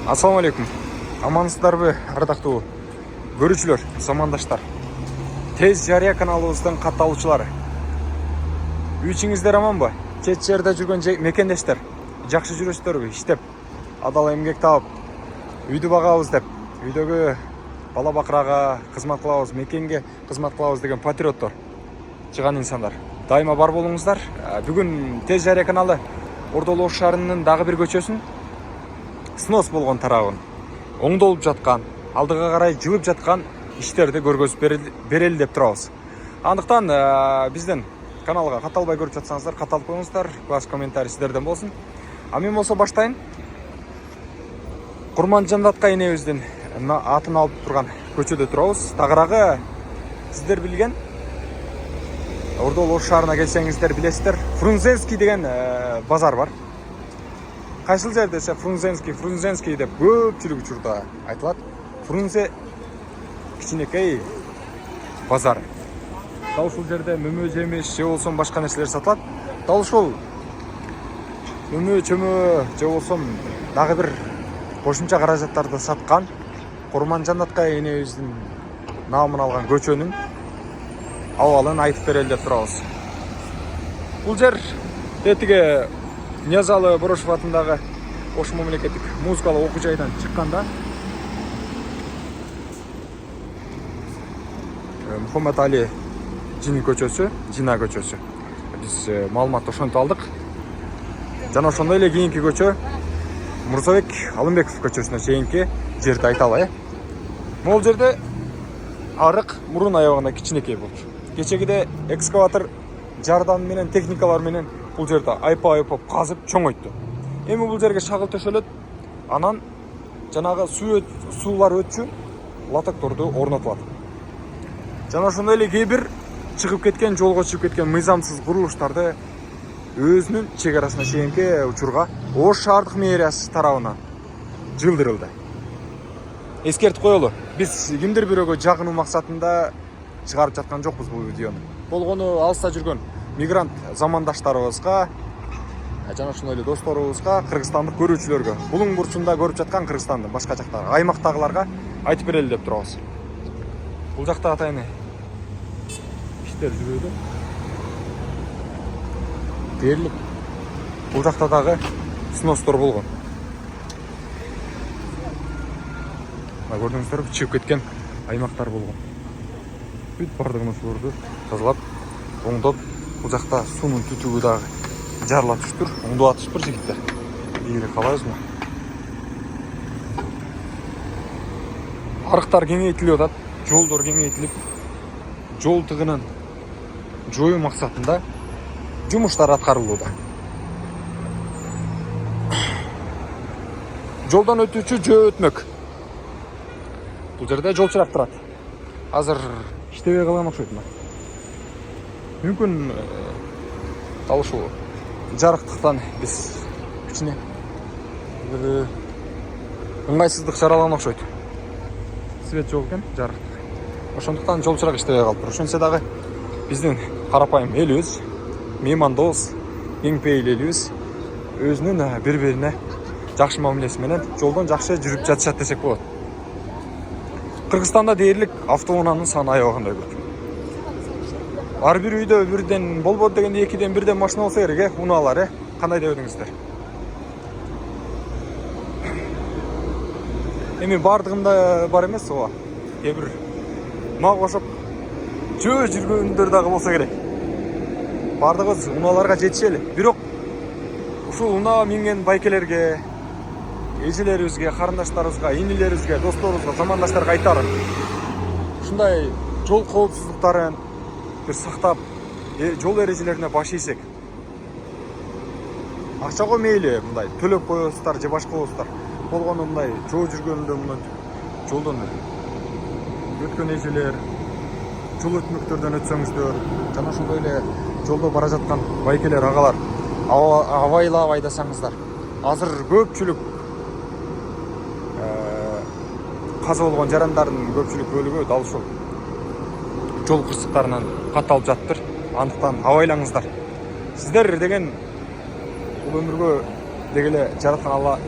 Ассаламу алейкум. Амансыздарбы, ардактуу көрүүчүлөр, замандаштар. Тез жарыя каналыбыздын катталуучулары. Үйчүңүздөр аманбы? Чет жерде жүргөн мекендештер, жакшы жүрөсүздөрбү? Иштеп, адал эмгек таап, үйдү багабыз деп, үйдөгү бала бакырага кызмат кылабыз, мекенге кызмат кылабыз деген патриоттор, чыган инсандар. Дайыма бар болуңуздар. Бүгүн Тез жарыя каналы Ордол Ош шаарынын дагы бир көчөсүн снос болгон тарабын, оңдолуп жаткан, алдыга карай жылып жаткан иштерди көргөзүп берели деп турабыз. Андыктан биздин каналга катталбай көрүп жатсаңыздар, катталып коюңуздар. Класс комментарий сиздерден болсун. А мен болсо баштайын. Курманжандатка энебиздин атын алып турган көчөдө турабыз. Тагыраагы сиздер билген Ордол Ош шаарына келсеңиздер билесиздер, Фрунзенский деген базар бар. Кайсыл жер десе Фрунзенский деп көпчүлүк учурда айтылат. Фрунзе кичинекей базар. Дал ушул жерде мөмө жемиш же болсо башка нерселер сатылат. Дал ушул мөмө чөмө же болсо дагы бир кошумча каражаттарды саткан Курманжандатка энебиздин наамын алган көчөнүн абалын айтып берели деп турабыз. Бул жер тетиге Ниязалы Борошов атындагы Ош мамлекеттик музыкалык окуу жайдан чыкканда Мухаммед Али Жина көчөсү. Биз маалыматты ошентип алдык. Жана ошондой эле кийинки көчө Мурзабек Алымбеков көчөсүнө чейинки жерди айталы. Могул жерде арык мурун аябагында кичинекей болчу. Кечегиде экскаватор жардам менен, техникалар менен бул жерде айпап казып чоңойтtu. Эми бул жерге шагыл төшөлөт. Анан жанагы суулар өтчү лотокторду орнотулат. Жана ошондой эле кээ бир чыгып кеткен, жолго чыгып кеткен мыйзамсыз курулуштарды өзүнүн чек арасына чейинки учурга Ош шаардык мэриясы тарабынан жылдырылды. Эскертип коелу, биз кимдир бирөөгө жагынуу максатында чыгарып жаткан жокпуз бул видеону. Болгону алыста жүргөн мигрант замандаштарыбызга, жана ошондой эле досторубузга, кыргызстандык көрүүчүлөргө, булуң бурчунда көрүп жаткан Кыргызстанды, башка жактагы аймактагыларга айтып берели деп турабыз. Бул жакта атайын иштер жүрүүдө. Дээрлик бул жакта дагы сностор болгон. Көрдүңүздөр, чыгып кеткен аймактар болгон. Бүт бардыгын ошолорду тазалап, оңдоп, бул жакта суунун түтүгү дагы жарыла түштүр, оңдоп атышпыр жигиттер. Бири калайбызбы? Арыктар кеңейтилип атат, жолдор кеңейтилип, жол тыгынын жоюу максатында жумуштар аткарылууда. Жолдон өтүүчү жөө өтмөк. Бул жерде жол чырак турат. Азыр иштебей калган окшойт. Мүмкүн дал ушул жарыктыктан биз кичине ыңгайсыздык жаралган окшойт. Свет жок экен, жарыктык. Ошондуктан жол чырак иштебей калыптыр. Ошентсе дагы биздин карапайым элибиз, меймандос, кеңпейил элибиз өзүнүн бири-бирине жакшы мамилеси менен жолдон жакшы жүрүп жатышат десек болот. Кыргызстанда дээрлик автоунаанын саны аябагандай көп. Ар бир үйдө бирден болбойт дегенде экиден бирден машина болсо керек, унаалар, кандай деп өдүңүздөр? Эми бардыгында бар эмес ооба. Кээ бир мага кошуп жөө жүргөндөр дагы болсо керек. Бардыгыбыз унааларга жетишели. Бирок ушул унаа минген байкелерге, эжелерибизге, карындаштарыбызга, инилерибизге, досторубузга, замандаштарга айтарым. Ушундай жол коопсуздуктарын бир сактап, жол эрежелерине баш ийсек. Акчага мейли мындай төлөп коесуздар же башка болсуздар. Болгону мындай жол жүргөндө мындай жолдон өткөн эжелер, жол өтмөктөрдөн өтсөңүздөр, жана ошондой эле жолдо бара жаткан байкелер, агалар абайлап айдасаңыздар. Азыр көпчүлүк каза болгон жарандардын көпчүлүк бөлүгү дал ушул жол кырсыктарынан катталып жаттыр. Андыктан абайлаңыздар. Сиздер деген бул өмүргө дегеле жараткан Алла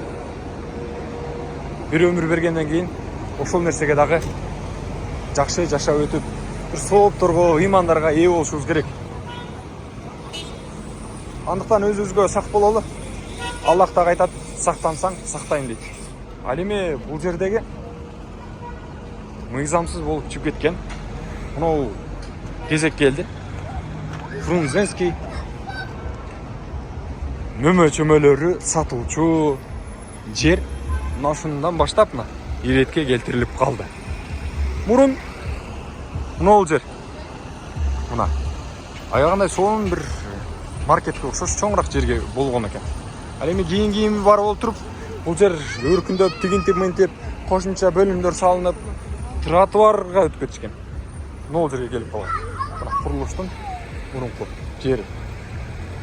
бир өмүр бергенден кийин ошол нерсеге дагы жакшы жашап өтүп, бир соопторго, ыймандарга ээ болушубуз керек. Андыктан өзүбүзгө сак бололу. Аллах дагы айтат, сактансаң сактайм дейт. Ал эми бул жердеги мыйзамсыз болуп чыгып кеткен мынау кезек келди. Фрунзенский мөмө-чөмөлөрү сатылчу жер ушундан баштап иретке келтирилип калды. Мурун мынау жер мына аягындай сонун бир маркетке окшош чоңураак жерге болгон экен. Ал эми кийин барып олтуруп бул жер өркүндөп, тигинтип, мынтип, кошумча бөлүмдөр салынып, тротуарга өтүп кетишкен. Мынау жерге келип калган. Мына курулуштун мурунку жери.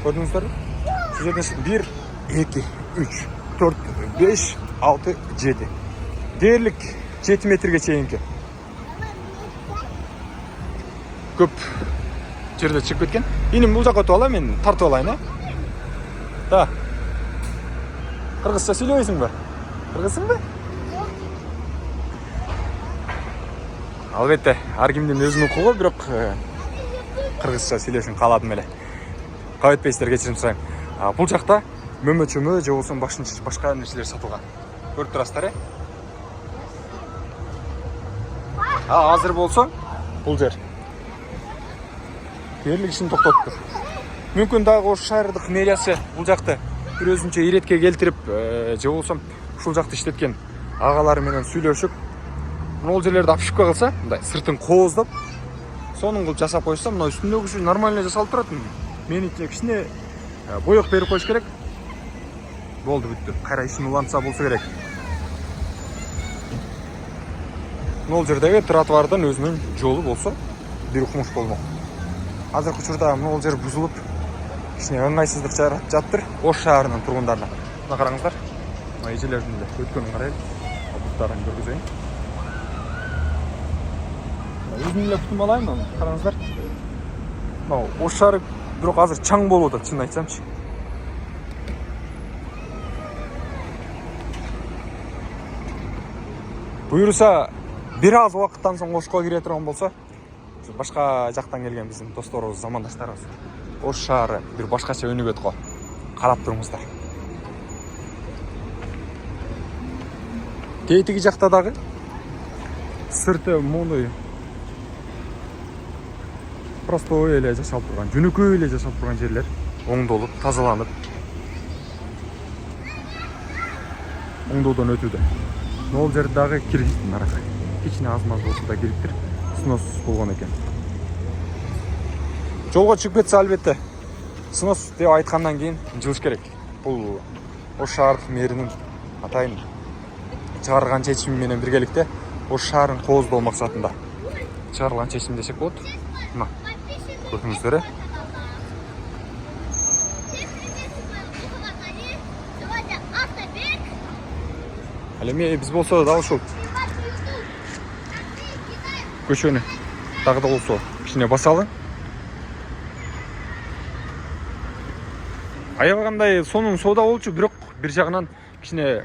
Көрдүңүздөрбү? Şu жерден 1, 2, 3, 4, 5, 6, 7. Дээрлик 7 метрге чейинки. Көп жерде чыгып кеткен. Иним бул жакка өтүп алам, мен тартып алайын, Да. Кыргызча сүйлөбөйсүңбү? Кыргызсыңбы? Албетте, ар кимдин өзүнүн укугу, бирок кыргызча сүйлөшүн кааладым эле. Кабыл этпейсиздер, кечирим сурайм. Бул жакта мөмө-чөмө же болсо башка нерселер сатылган. Көрүп турасыздар, Азыр болсо бул жер дээрлик ишин токтоттур. Мүмкүн дагы Ош шаардык мэриясы бул жакты бир өзүнчө иретке келтирип, же болсо ушул жакты иштеткен агалары менен сүйлөшүп, могул жерлерди обшивка кылса, мындай сыртын кооздоп, сонун кылып жасап койсо, мына үстүндөгүсү нормально жасалып турат. Мениче кичине боек берип коюш керек. Болду, бүттү. Кайра ишин улантса болсо керек. Могул жердеги тротуардын өзүнүн жолу болсо, бир укмуш болмок. Азыркы учурда могул жер бузулуп, кичине ыңгайсыздык жаратып жатыр Ош шаарынын тургундарына. Мына караңыздар. Мына эжелердин эле өткөнүн карайлы. Буттарын көргүзөйүн. Өзүм эле бутум алайын, караңыздар. Мына Ош шаары бирок азыр чаң болуп атат, чын айтсамчы. Буюрса, бир аз убакыттан соң Ошко кире турган болсо, башка жактан келген биздин досторубуз, замандаштарыбыз, Ош шаары бир башкача өнүгөт го. Карап туруңуздар. Тетиги жакта дагы сырты мондой простой эле жашалып турган, жөнөкөй эле жашалып турган жерлер оңдолуп, тазаланып, оңдоодон өтүүдө. Могул жер дагы киргиздин аракы. Кичине аз-маз болсо да кириптир, снос болгон экен. Жолго чыгып кетсе, албетте снос деп айткандан кийин жылыш керек. Бул Ош шаардык мэринин атайын чыгарган чечими менен биргеликте Ош шаарын кооздоо максатында чыгарылган чечим десек болот. Мына көрдүңүздөр. Ал эми биз болсо дагы ушул көчөнү дагы да болсо кичине басалы. Аябагандай сонун соода болчу, бирок бир жагынан кичине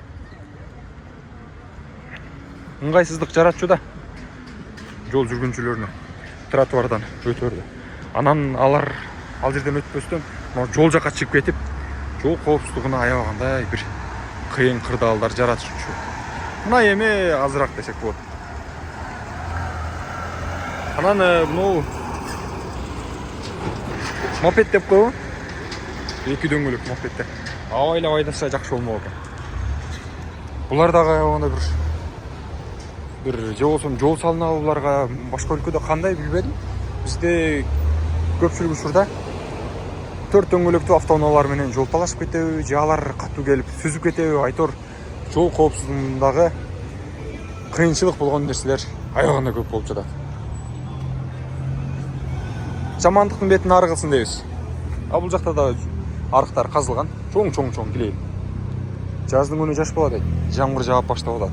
ыңгайсыздык жаратчу да жол жүргүнчүлөрүнө тротуардан өтөрдү. Анан алар ал жерден өтпөстөн жол жакка чыгып кетип, жол коопсуздугуна аябагандай бир кыйын кырдаалдар жаратышчу. Мына эми азыраак десек болот. Анан мынау мопед деп коебу. Эки дөңгөлөк мопедтер. Абайлап айдаса жакшы болмок экен. Булар дагы аябагандай бир же болсо жол салынабы буларга, башка өлкөдө кандай билбедим. Бизде көпчүлүк учурда 4 дөңгөлөктүү автоунаалар менен жол талашып кетеби, же алар катуу келип сүзүп кетеби, айтор жол коопсуздугундагы кыйынчылык болгон нерселер аябагандай көп болуп жатат. Жамандыктын бетин ары кылсын дейбиз. Бул жакта да арыктар казылган, чоң килейин. Жаздын күнү жаш болот, жамгыр жаап баштап атат.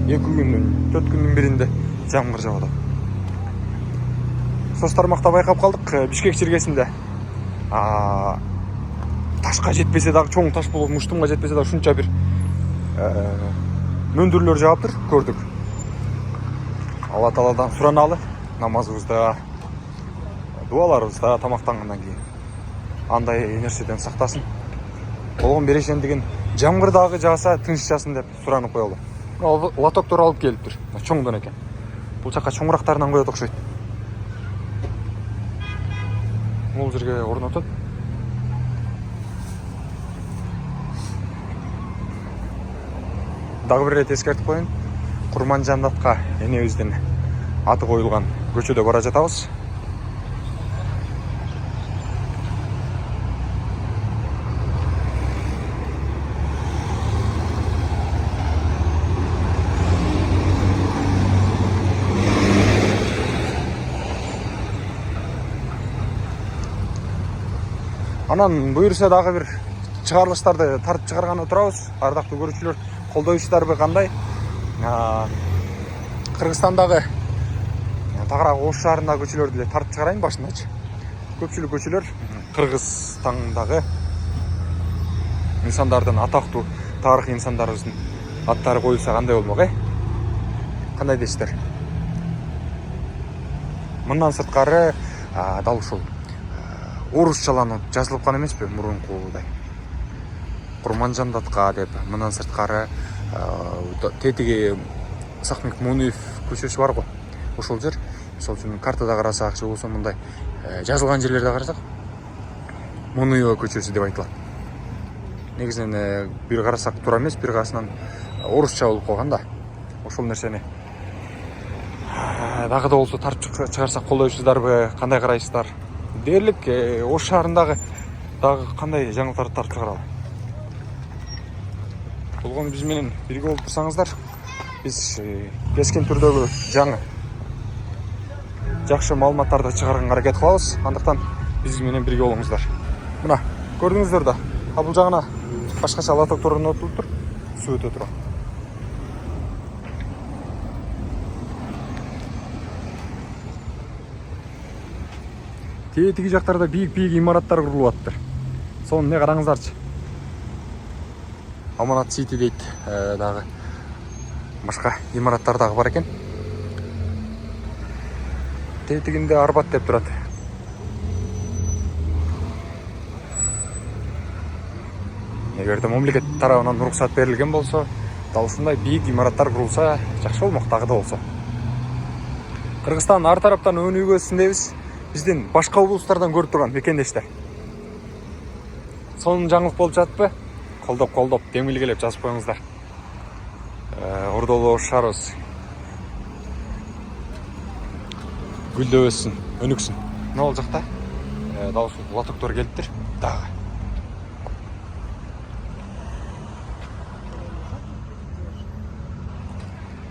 2 күндүн, 4 күндүн биринде жамгыр жаап атат. Соц тармакта байкап калдык, Бишкек чиркесинде ташка жетпесе дагы, чоң таш болуп, муштумга жетпесе дагы ушунча бир мөндүрлөр жаап тур, көрдүк. Алла Тааладан сураналы, намазыбызда, дуаларыбызда тамактангандан кийин андай нерседен сактасын. Болгон берешендигин жамгыр дагы жааса тынччасын деп суранып коелу. Лотоктор алып келиптир. Чоңдон экен. Бул жака чоңурактарынан коет окшойт. Бул жерге орнотуп. Дагы бир рет эскертип коеюн. Курманжандатка энебиздин аты коюлган көчөдө бара жатабыз. Анан буюрса дагы бир чыгарылыштарды тартып чыгарганы турабыз. Ардактуу көрүүчүлөр, колдоочуларбы кандай? Кыргызстандагы тагыраак Ош шаарындагы көчөлөрдү эле тартып чыгарайын башындачы. Көпчүлүк көчөлөр Кыргызстандагы инсандардын, атактуу тарыхый инсандарыбыздын аттары коюлса кандай болмок, Кандай дейсиздер? Мындан сырткары дал ушул орусчаланып жазылып кан эмеспи мурункудай. Курманжандатка деп, мындан сырткары тетиги Сахмик Муниев көчөсү бар го. Ошол жер, мисалы үчүн картада карасак, же болбосо мындай жазылган жерлерде карасак, Муниева көчөсү деп айтылат. Негизинен бир карасак туура эмес, бир касынан орусча болуп калган да. Ошол нерсени дагы да болсо тартып чыгарсак колдойсуздарбы, кандай карайсыздар? Дээрлик Ош шаарындагы дагы кандай жаңылыктарды тартып чыгаралы? Болгону биз менен бирге болуп турсаңыздар, биз кескен түрдөгү жаңы жакшы маалыматтарды чыгарганга аракет кылабыз. Андыктан биз менен бирге болуңуздар. Мына көрдүңүздөр да, бул жагына башкача лотоктор орнотулуп тур, суу өтө турат. Тиги жактарда бийик имараттар курулуп аттыр. Сону не караңыздарчы. Аманат Сити дейт, дагы башка имараттар дагы бар экен. Тетигинде Арбат деп турат. Эгерде мамлекет тарабынан уруксат берилген болсо, дал ушундай бийик имараттар курулса жакшы болмок дагы да болсо. Кыргызстан ар тараптан өнүгүү өссүн дейбиз. Биздин башка облустардан көрүп турган мекендештер. Сонун жаңылык болуп жатпы? Колдоп, демилгелеп жазып коюңуздар. Ордолу Ош шаарыбыз гүлдөп өссүн, өнүксүн. Мына ал жакта дал ушул лотоктор келиптир. Дагы.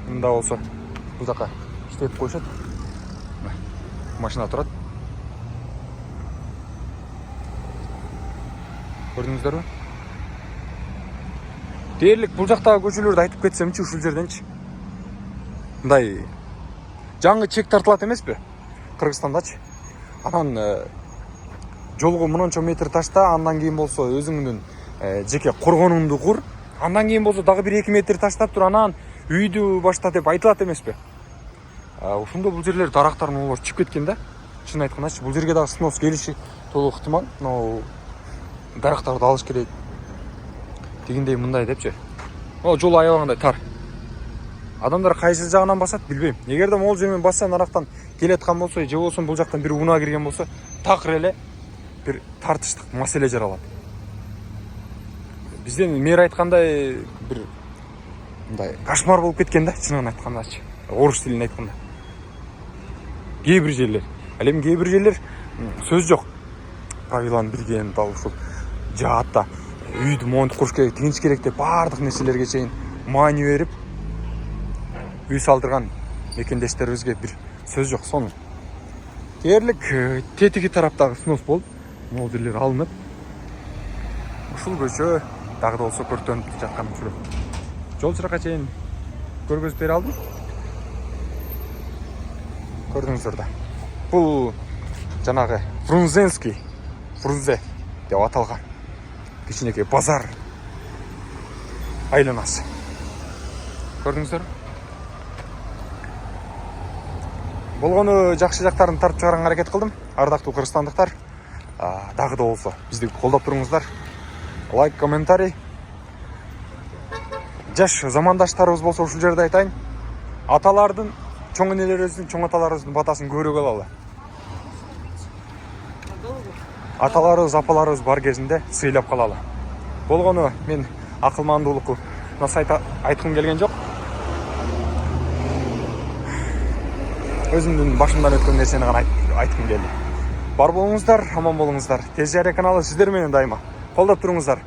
Мында болсо бул жака иштетип коюшат. Машина турат. Көрдүңүздөрбү? Дээрлик бул жактагы көчөлөрдү айтып кетсемчи, ушул жерденчи. Мындай жаңы чек тартылат эмеспи? Кыргызстандачы. Анан жолго мынанча метр ташта, андан кийин болсо өзүңдүн жеке коргонуңду кур. Андан кийин болсо дагы 1-2 метр таштап тур, анан үйдү башта деп айтылат эмеспи? Ушунда бул жерлер дарактардын улуулары чыгып кеткен да. Чын айткандачы, бул жерге дагы снос келиши толук ыктымал. Дарактарды алыш керек. Дегендей мындай депчи. Жол аябагандай тар. Адамдар кайсы жагынан басат билбейм. Эгерде могул жермен басса, нарактан келаткан болсо, же болбосо бул жактан бир унаа кирген болсо, такыр эле бир тартыштык маселе жаралат. Бизден мэр айткандай бир мындай кошмар болуп кеткен да, чынын айткандачы. Орус тилин айтканда. Кээ бир жерлер. Ал эми кээ бир жерлер сөз жок. Правиланы билген, дал ушул жаатта үйдү монтуп куруш керек, тигинч керек деп баардык нерселерге чейин маани берип үй салдырган мекендештерибизге бир сөз жок. Сону дээрлик тетиги тараптагы снос болуп, могул жерлер алынып, ушул көчө дагы да болсо көртөнүп жаткан учуру. Жол жыракка чейин көргөзүп бере алдым. Көрдүңүздөр да. Бул жанагы Фрунзенский, Фрунзе деп аталган кичинекей базар айланасы. Көрдүңүздөр? Болгону жакшы жактарын тартып чыгарганга аракет кылдым. Ардактуу кыргызстандыктар, дагы да болсо бизди колдоп туруңуздар. Лайк, комментарий. Жаш замандаштарыбыз болсо ушул жерде айтайын. Аталардын, чоң энелерибиздин, чоң аталарыбыздын батасын көрөк алалы. Аталарыбыз, апаларыбыз бар кезинде сыйлап калалы. Болгону мен акылмандуулуку айткым келген жок. Өзүмдүн башымдан өткөн нерсени гана айткым келди. Бар болуңуздар, аман болуңуздар. Тез Жария каналы сиздер менен дайыма. Колдоп туруңуздар.